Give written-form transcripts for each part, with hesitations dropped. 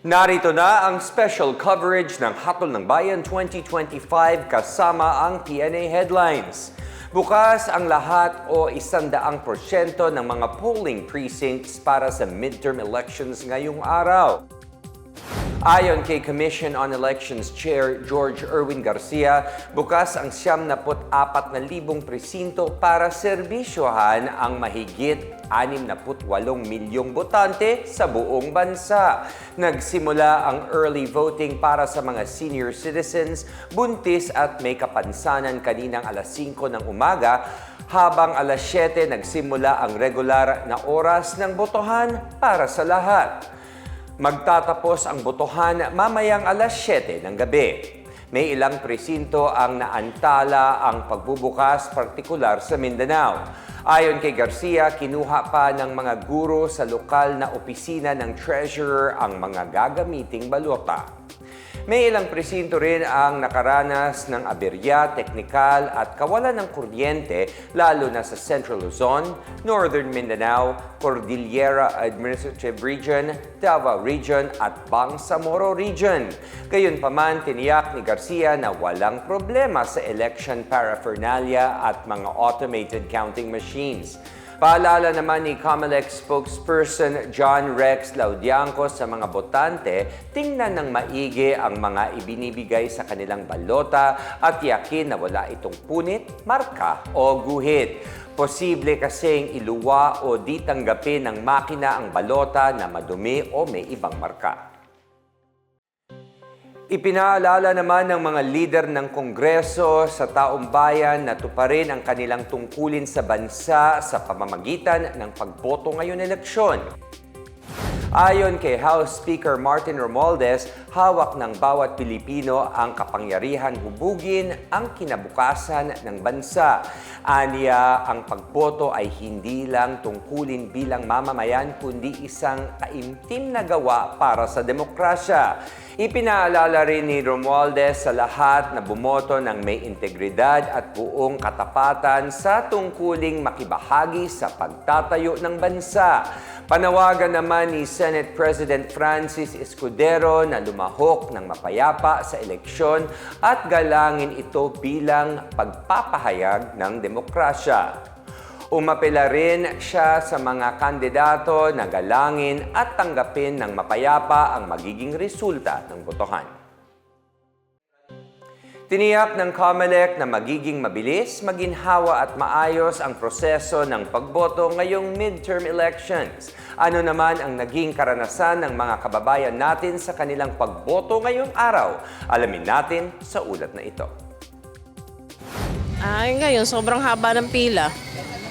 Narito na ang special coverage ng Hatol ng Bayan 2025 kasama ang PNA headlines. Bukas ang lahat o 100% ng mga polling precincts para sa midterm elections ngayong araw. Ayon kay Commission on Elections Chair George Erwin Garcia, bukas ang 74,000 presinto para serbisyohan ang mahigit 68 milyong botante sa buong bansa. Nagsimula ang early voting para sa mga senior citizens, buntis at may kapansanan kaninang alas 5 ng umaga, habang alas 7 nagsimula ang regular na oras ng botohan para sa lahat. Magtatapos ang botohan mamayang alas 7 ng gabi. May ilang presinto ang naantala ang pagbubukas, partikular sa Mindanao. Ayon kay Garcia, kinuha pa ng mga guro sa lokal na opisina ng treasurer ang mga gagamiting balota. May ilang presinto rin ang nakaranas ng aberya, teknikal at kawalan ng kuryente lalo na sa Central Luzon, Northern Mindanao, Cordillera Administrative Region, Davao Region at Bangsamoro Region. Gayunpaman, tiniyak ni Garcia na walang problema sa election paraphernalia at mga automated counting machines. Paalala naman ni COMELEC spokesperson John Rex Laudiangco sa mga botante, tingnan ng maigi ang mga ibinibigay sa kanilang balota at yakin na wala itong punit, marka o guhit. Posible kasing iluwa o di tanggapin ng makina ang balota na madumi o may ibang marka. Ipinaalala naman ng mga lider ng Kongreso sa taong bayan na tuparin ang kanilang tungkulin sa bansa sa pamamagitan ng pagboto ngayon eleksyon. Ayon kay House Speaker Martin Romualdez, hawak ng bawat Pilipino ang kapangyarihan hubugin ang kinabukasan ng bansa. Aniya, ang pagboto ay hindi lang tungkulin bilang mamamayan kundi isang taimtim na gawa para sa demokrasya. Ipinaalala rin ni Romualdez sa lahat na bumoto ng may integridad at buong katapatan sa tungkuling makibahagi sa pagtatayo ng bansa. Panawagan naman ni Senate President Francis Escudero na lumahok ng mapayapa sa eleksyon at galangin ito bilang pagpapahayag ng demokrasya. Umapela rin siya sa mga kandidato na galangin at tanggapin ng mapayapa ang magiging resulta ng botohan. Tiniyak ng COMELEC na magiging mabilis, maginhawa at maayos ang proseso ng pagboto ngayong midterm elections. Ano naman ang naging karanasan ng mga kababayan natin sa kanilang pagboto ngayong araw? Alamin natin sa ulat na ito. Ngayon, sobrang haba ng pila.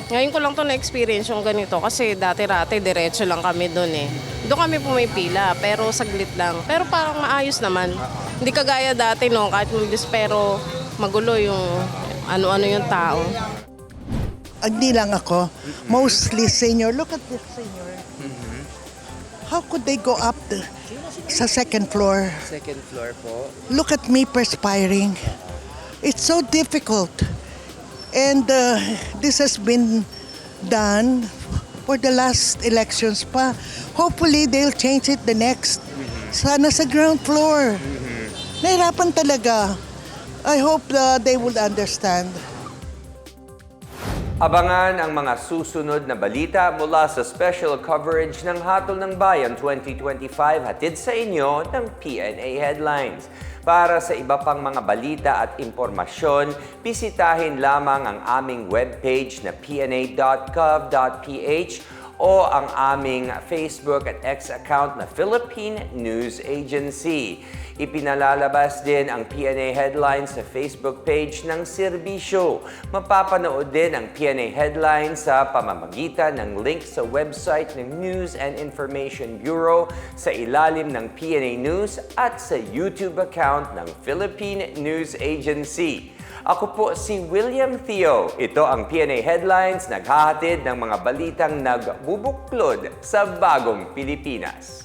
Ngayon ko lang to na-experience yung ganito kasi dati-rati diretso lang kami doon eh. Doon kami pumipila pero saglit lang. Pero parang maayos naman. Hindi kagaya dati no, kahit mabilis pero magulo yung ano-ano yung tao. Hindi lang ako. Mostly senior. Look at this senior. How could they go up sa second floor? Second floor po. Look at me perspiring. It's so difficult. And this has been done for the last elections pa. Hopefully, they'll change it the next. Sana sa ground floor. Nahirapan talaga. I hope they will understand. Abangan ang mga susunod na balita mula sa special coverage ng Hatol ng Bayan 2025 hatid sa inyo ng PNA Headlines. Para sa iba pang mga balita at impormasyon, bisitahin lamang ang aming webpage na pna.gov.ph o ang aming Facebook at X account na Philippine News Agency. Ipinalalabas din ang PNA Headlines sa Facebook page ng serbisyo. Mapapanood din ang PNA Headlines sa pamamagitan ng link sa website ng News and Information Bureau sa ilalim ng PNA News at sa YouTube account ng Philippine News Agency. Ako po si William Theo. Ito ang PNA Headlines, naghahatid ng mga balitang nagbubuklod sa bagong Pilipinas.